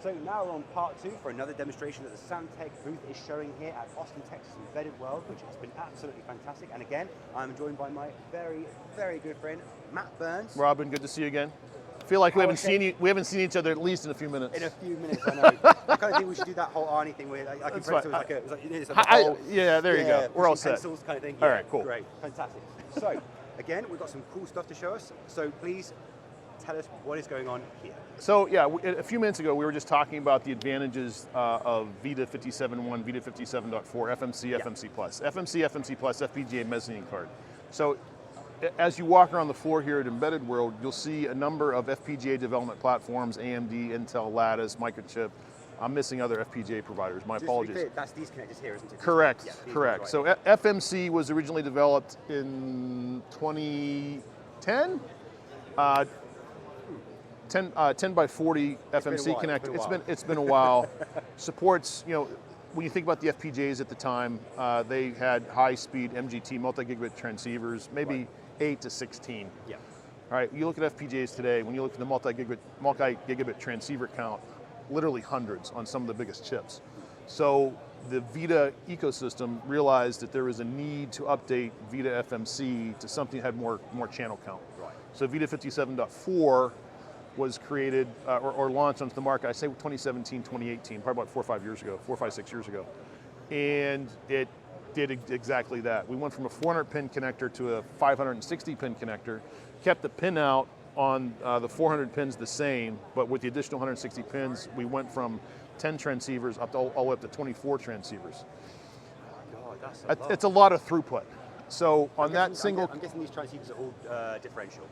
So now we're on part 2 for another demonstration that the Samtec booth is showing here at Austin, Texas Embedded World, which has been absolutely fantastic. And again, I'm joined by my very, very good friend, Matt Burns. Robin, good to see you again. I feel like we haven't seen each other at least in a few minutes. In a few minutes, I know. I kind of think we should do that whole Arnie thing where I can press it yeah, there you go. We're all set. Kind of thing. All right, cool. Great, fantastic. So, again, we've got some cool stuff to show us. So please tell us what is going on here. So yeah, a few minutes ago we were just talking about the advantages of VITA 57.1, VITA 57.4, FMC, FMC+. FMC, FMC+, FPGA mezzanine card. So as you walk around the floor here at Embedded World, you'll see a number of FPGA development platforms, AMD, Intel, Lattice, Microchip. I'm missing other FPGA providers, my apologies. Just to be clear, that's these connectors here, isn't it? Correct, Yeah, correct. Right. So FMC was originally developed in 2010. 10 by 40 FMC connector. It's been a while. Supports, when you think about the FPGAs at the time, they had high-speed MGT multi-gigabit transceivers, maybe 8 to 16. Yeah. All right. You look at FPGAs today. When you look at the multi-gigabit transceiver count, literally hundreds on some of the biggest chips. So the VITA ecosystem realized that there was a need to update VITA FMC to something that had more channel count. Right. So VITA 57.4 was created or launched onto the market, I say 2017, 2018, probably about 4 or 5 6 years ago. And it did exactly that. We went from a 400-pin connector to a 560-pin connector, kept the pin out on the 400 pins the same, but with the additional 160 pins, we went from 10 transceivers up to all the way up to 24 transceivers. God, that's a lot. It's a lot of throughput. So on I'm single... guessing these transceivers are all differential.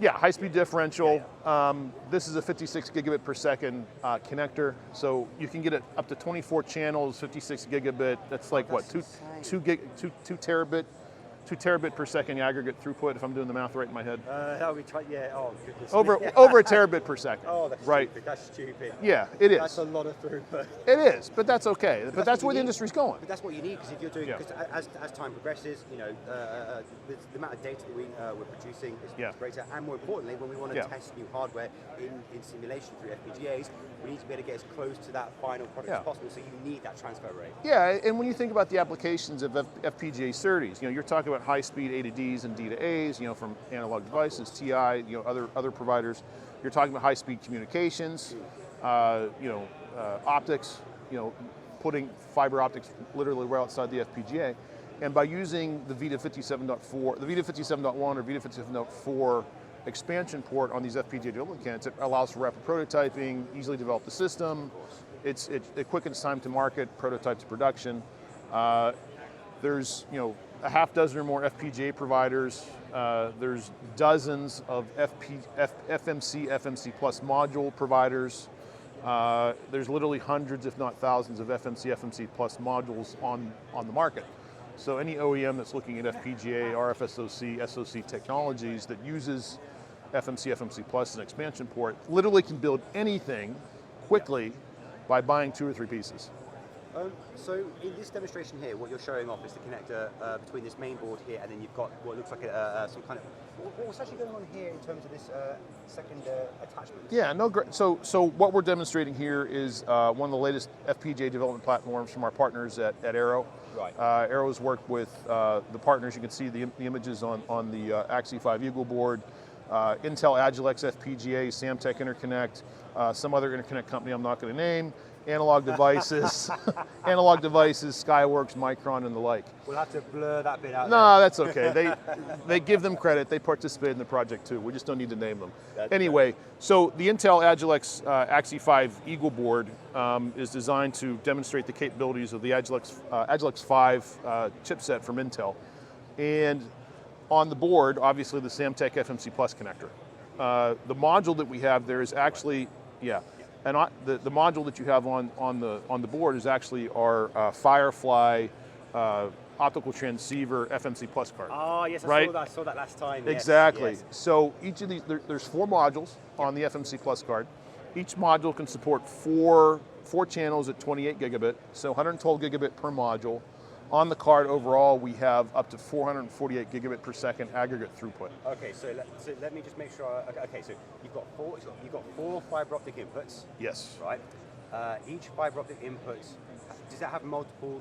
Yeah, high-speed differential. This is a 56 gigabit per second connector, so you can get it up to 24 channels, 56 gigabit. That's like what, 2 terabit per second aggregate throughput, if I'm doing the math right in my head. That would be oh goodness. Over a terabit per second. Oh, that's right. Stupid. That's stupid. Yeah, it is. That's a lot of throughput. It is, but that's okay. But that's where the industry's going. But that's what you need, because if you're doing, because as time progresses, the amount of data that we're producing is greater, and more importantly, when we want to test new hardware in simulation through FPGAs, we need to be able to get as close to that final product as possible. So you need that transfer rate. Yeah, and when you think about the applications of FPGA SerDes, you're talking about high-speed A to Ds and D to As, from Analog Devices, TI, other providers. You're talking about high-speed communications, optics, putting fiber optics literally right outside the FPGA. And by using the VITA 57.4, the VITA 57.1 or VITA 57.4 expansion port on these FPGA development kits, it allows for rapid prototyping, easily develop the system. It quickens time to market, prototype to production. There's a half dozen or more FPGA providers. There's dozens of FMC, FMC Plus module providers. There's literally hundreds, if not thousands, of FMC, FMC Plus modules on the market. So any OEM that's looking at FPGA, RFSoC, SoC technologies that uses FMC, FMC Plus as an expansion port literally can build anything quickly by buying 2 or 3 pieces. So in this demonstration here, what you're showing off is the connector between this main board here, and then you've got what looks like some kind of... What's actually going on here in terms of this second attachment? Yeah, no, great. So what we're demonstrating here is one of the latest FPGA development platforms from our partners at Aero. Right. Aero's worked with the partners. You can see the images on the Axie 5 Eagle board. Intel Agilex FPGA, Samtec Interconnect, some other interconnect company I'm not going to name. Analog Devices, Skyworks, Micron, and the like. We'll have to blur that bit out. No, that's okay. They give them credit. They participated in the project too. We just don't need to name them. Anyway, so the Intel Agilex Axie 5 Eagle board is designed to demonstrate the capabilities of the Agilex 5 chipset from Intel. And on the board, obviously the Samtec FMC Plus connector. The module that we have there is actually, and the module that you have on the board is actually our FireFly Optical Transceiver FMC Plus card. Oh yes, right? I saw that last time. Exactly. Yes. So each of these, there's 4 modules on the FMC Plus card. Each module can support four channels at 28 gigabit, so 112 gigabit per module. On the card overall, we have up to 448 gigabit per second aggregate throughput. Okay, so let me just make sure. Okay, so you've got four fiber optic inputs. Yes. Right. each fiber optic input, does that have multiple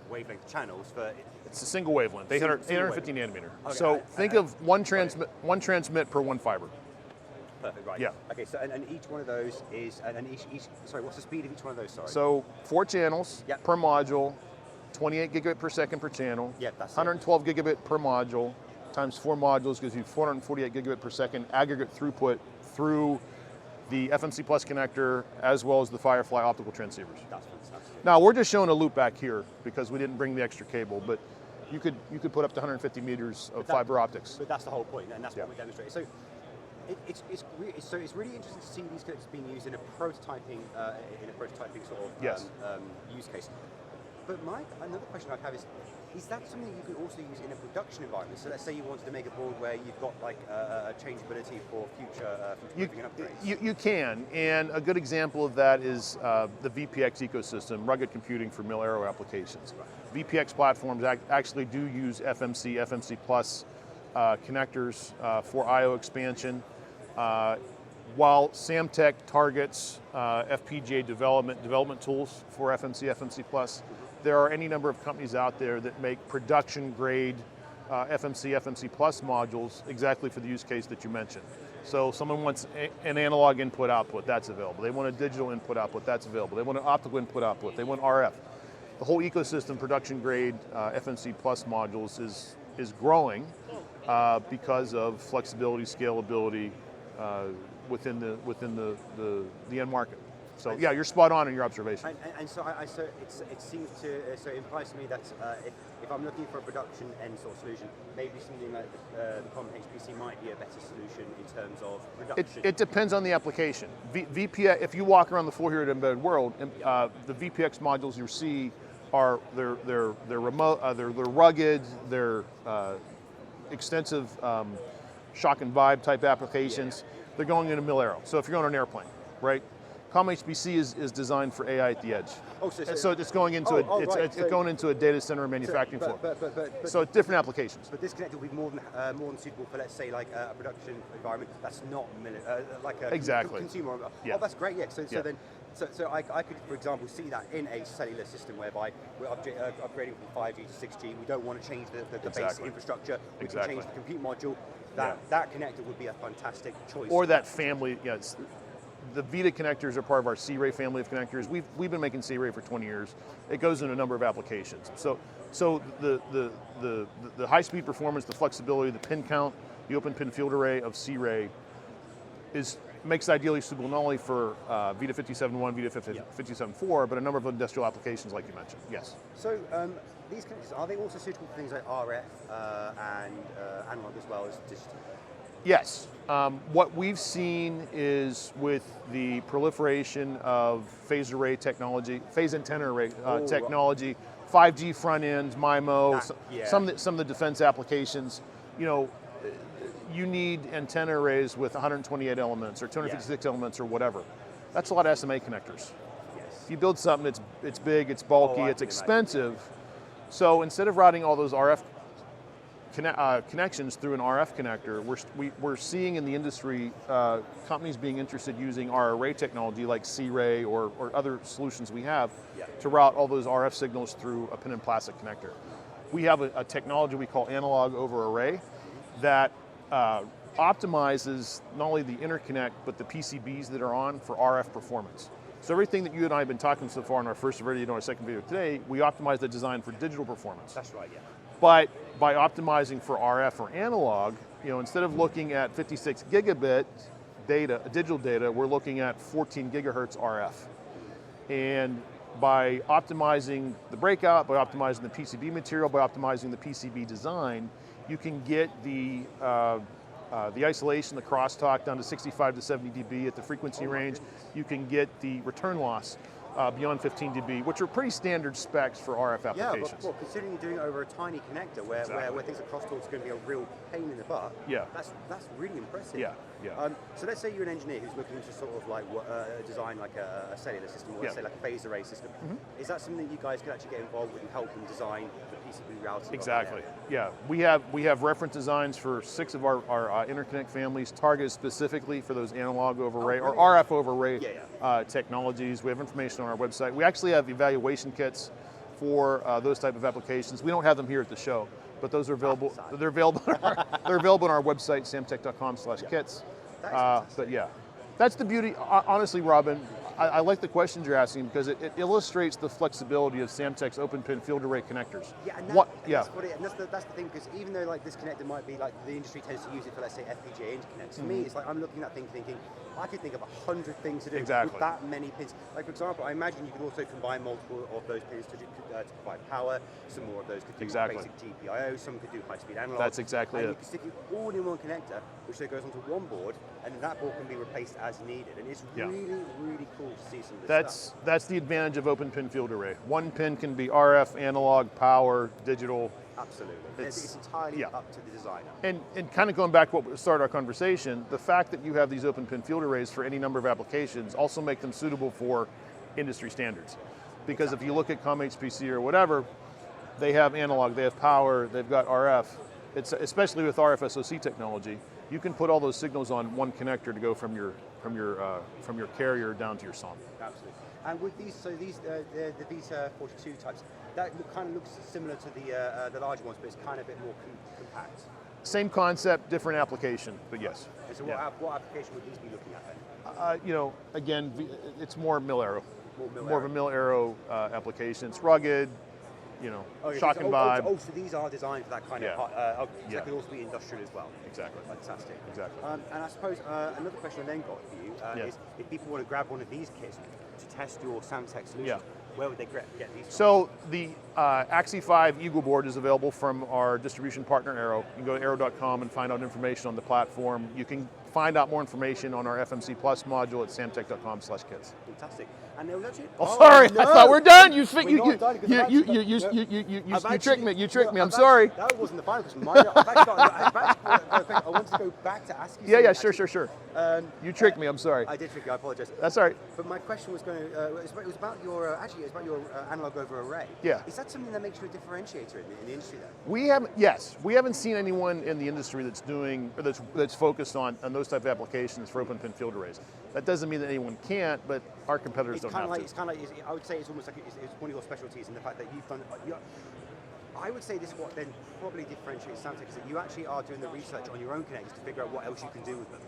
wavelength channels for? It's a single wavelength, 850 nanometer. Okay, so think of one transmit per one fiber. Perfect, right. Yeah. Okay, so and each one of those is, sorry, what's the speed of each one of those, sorry? So 4 channels per module, 28 gigabit per second per channel, 112 gigabit per module, times 4 modules gives you 448 gigabit per second aggregate throughput through the FMC Plus connector as well as the FireFly Optical transceivers. That's fantastic. Now we're just showing a loop back here because we didn't bring the extra cable, but you could put up to 150 meters of fiber optics. But that's the whole point, and that's what we demonstrated. So it's really interesting to see these connectors being used in a prototyping sort of use case. But another question I'd have is that something you can also use in a production environment? So let's say you wanted to make a board where you've got like a changeability for future upgrades. You can, and a good example of that is the VPX ecosystem, rugged computing for mil-aero applications. Right. VPX platforms actually do use FMC Plus connectors for I/O expansion. While Samtec targets FPGA development tools for FMC Plus, there are any number of companies out there that make production grade FMC Plus modules exactly for the use case that you mentioned. So someone wants an analog input output, that's available. They want a digital input output, that's available. They want an optical input output, they want RF. The whole ecosystem production grade FMC Plus modules is growing because of flexibility, scalability within the end market. So yeah, you're spot on in your observation. And so it implies to me that if I'm looking for a production end sort of solution, maybe something like the common HPC might be a better solution in terms of production. It depends on the application. VPX, if you walk around the floor here at Embedded World, the VPX modules you see are they're remote, they're rugged, they're extensive shock and vibe type applications. They're going into mil-aero. So if you're on an airplane, right? CommHPC is designed for AI at the edge. So it's going into going into a data center manufacturing floor. So it's different applications. But this connector will be more than suitable for, let's say, like a production environment that's not like a consumer. Yeah. Oh, that's great. Yeah. So I could, for example, see that in a cellular system whereby we're upgrading from 5G to 6G. We don't want to change the base infrastructure. We can change the compute module. That connector would be a fantastic choice. Or that family. The Vita connectors are part of our C-Ray family of connectors. We've been making C-Ray for 20 years. It goes in a number of applications. So the high-speed performance, the flexibility, the pin count, the open pin field array of C-Ray makes it ideally suitable not only for Vita 57.1, Vita 57.4, but a number of industrial applications like you mentioned. Yes. So these connectors, are they also suitable for things like RF and analog as well as digital? Yes. What we've seen is with the proliferation of phase array technology, phase antenna array technology, 5G front ends, MIMO, some of the defense applications, you need antenna arrays with 128 elements or 256 elements or whatever. That's a lot of SMA connectors. Yes. If you build something, it's big, it's bulky, it's expensive. So instead of routing all those RF connections through an RF connector, we're seeing in the industry companies being interested using our array technology like C-Ray or other solutions we have to route all those RF signals through a pin and plastic connector. We have a technology we call analog over array that optimizes not only the interconnect but the PCBs that are on for RF performance. So everything that you and I have been talking so far in our first video and our second video today, we optimize the design for digital performance. That's right, yeah. But by optimizing for RF or analog, instead of looking at 56 gigabit digital data, we're looking at 14 gigahertz RF. And by optimizing the breakout, by optimizing the PCB material, by optimizing the PCB design, you can get the isolation, the crosstalk down to 65 to 70 dB at the frequency range. You can get the return loss beyond 15 dB, which are pretty standard specs for RF applications. Yeah, but well, considering you're doing it over a tiny connector where things like crosstalk is going to be a real pain in the butt, that's really impressive. Yeah. So let's say you're an engineer who's looking to sort of like design like a cellular system, or let's say like a phase array system. Is that something that you guys could actually get involved with and help them design the PCB routing? Exactly. Yeah, we have reference designs for 6 of our interconnect families targeted specifically for those analog over array or RF over array technologies. We have information on our website. We actually have evaluation kits for those type of applications. We don't have them here at the show, but those are available. They're available. They're available on our website, samtec.com/kits. But yeah, that's the beauty. Honestly, Robin, I like the questions you're asking because it illustrates the flexibility of Samtec's open pin field array connectors. Yeah, and that's the thing, because even though like this connector might be like the industry tends to use it for, let's say, FPGA interconnects. For me, it's like I'm looking at that thing thinking, I could think of 100 things to do with that many pins. Like for example, I imagine you could also combine multiple of those pins to provide power. Some more of those could do basic GPIO. Some could do high-speed analog. That's exactly it. You can stick it all in one connector, which then goes onto one board, and then that board can be replaced as needed. And it's really, really cool to see some of this stuff. That's the advantage of open pin field array. One pin can be RF, analog, power, digital. Absolutely. It's entirely up to the designer. And kind of going back to what started our conversation, the fact that you have these open pin field arrays for any number of applications also make them suitable for industry standards. Because if you look at CommHPC or whatever, they have analog, they have power, they've got RF. It's especially with RF SoC technology, you can put all those signals on one connector to go from your carrier down to your SOM. Absolutely. And with these, so these the Vita42 types, that kind of looks similar to the larger ones, but it's kind of a bit more compact. Same concept, different application, but yes. And so what application would these be looking at then? Again, it's more mil-aero. More of a mil-aero application. It's rugged, shock and vibe. So these are designed for that kind of so it could also be industrial as well. Exactly. Fantastic. Exactly. And I suppose another question I then got for you is if people want to grab one of these kits to test your Samtec solution, where would they get these from? So the Axie 5 Eagle board is available from our distribution partner Aero. You can go to aero.com and find out information on the platform. You can find out more information on our FMC Plus module at samtec.com/kits. Fantastic. And actually, sorry, no. I thought we're done. You tricked me. You tricked me. I'm sorry. That wasn't the final question. I want to go back to ask you. Yeah, sure. You tricked me. I'm sorry. I did trick you. I apologize. That's all right. But my question was going to. It was about your analog over array. Yeah. Is that something that makes you a differentiator in the industry then? We haven't seen anyone in the industry that's doing or that's focused on those type of applications for open pin field arrays. That doesn't mean that anyone can't, but our competitors don't have to. It's kind of like, I would say it's almost like it's one of your specialties in the fact that you've done. I would say this is what then probably differentiates Samtec, is that you actually are doing the research on your own connectors to figure out what else you can do with them.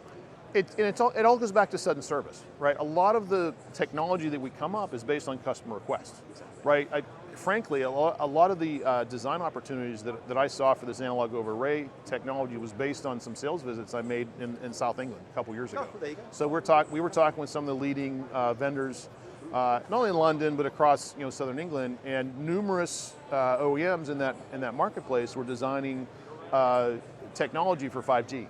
It all goes back to sudden service, right? A lot of the technology that we come up is based on customer requests, right? Frankly, a lot of the design opportunities that I saw for this analog over array technology was based on some sales visits I made in South England a couple years ago. Oh, there you go. So we were talking with some of the leading vendors, not only in London but across Southern England, and numerous OEMs in that marketplace were designing technology for 5G.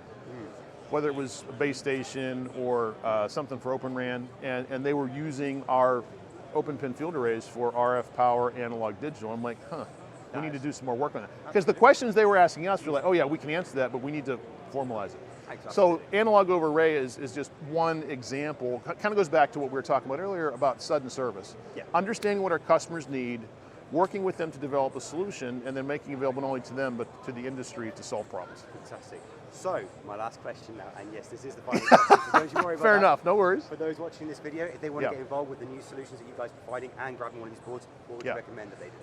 Whether it was a base station or something for Open RAN, and they were using our open pin field arrays for RF power, analog, digital. I'm like, we need to do some more work on that. Because the questions they were asking us were like, oh yeah, we can answer that, but we need to formalize it. Exactly. So analog over array is just one example. Kind of goes back to what we were talking about earlier about sudden service. Yeah. Understanding what our customers need, working with them to develop a solution, and then making it available not only to them, but to the industry to solve problems. Fantastic. So, my last question now, and yes, this is the final question, so don't you worry about Fair that. enough, no worries. For those watching this video, if they want to get involved with the new solutions that you guys are providing and grabbing one of these boards, what would you recommend that they do?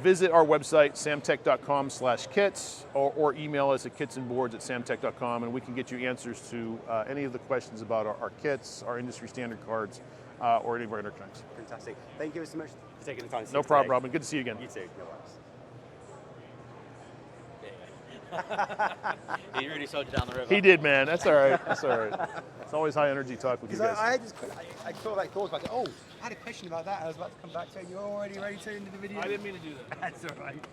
Visit our website, samtec.com/kits, or email us at kitsandboards@samtec.com, and we can get you answers to any of the questions about our kits, our industry standard cards, or any of our interconnects. Fantastic. Thank you so much for taking the time to see No us problem, today. Robin. Good to see you again. You too. No worries. He really sold you down the river. He did, man. That's all right. That's all right. It's always high energy talk with you guys. I thought about it. Oh, I had a question about that. I was about to come back to it. You're already ready to into the video. I didn't mean to do that. That's all right.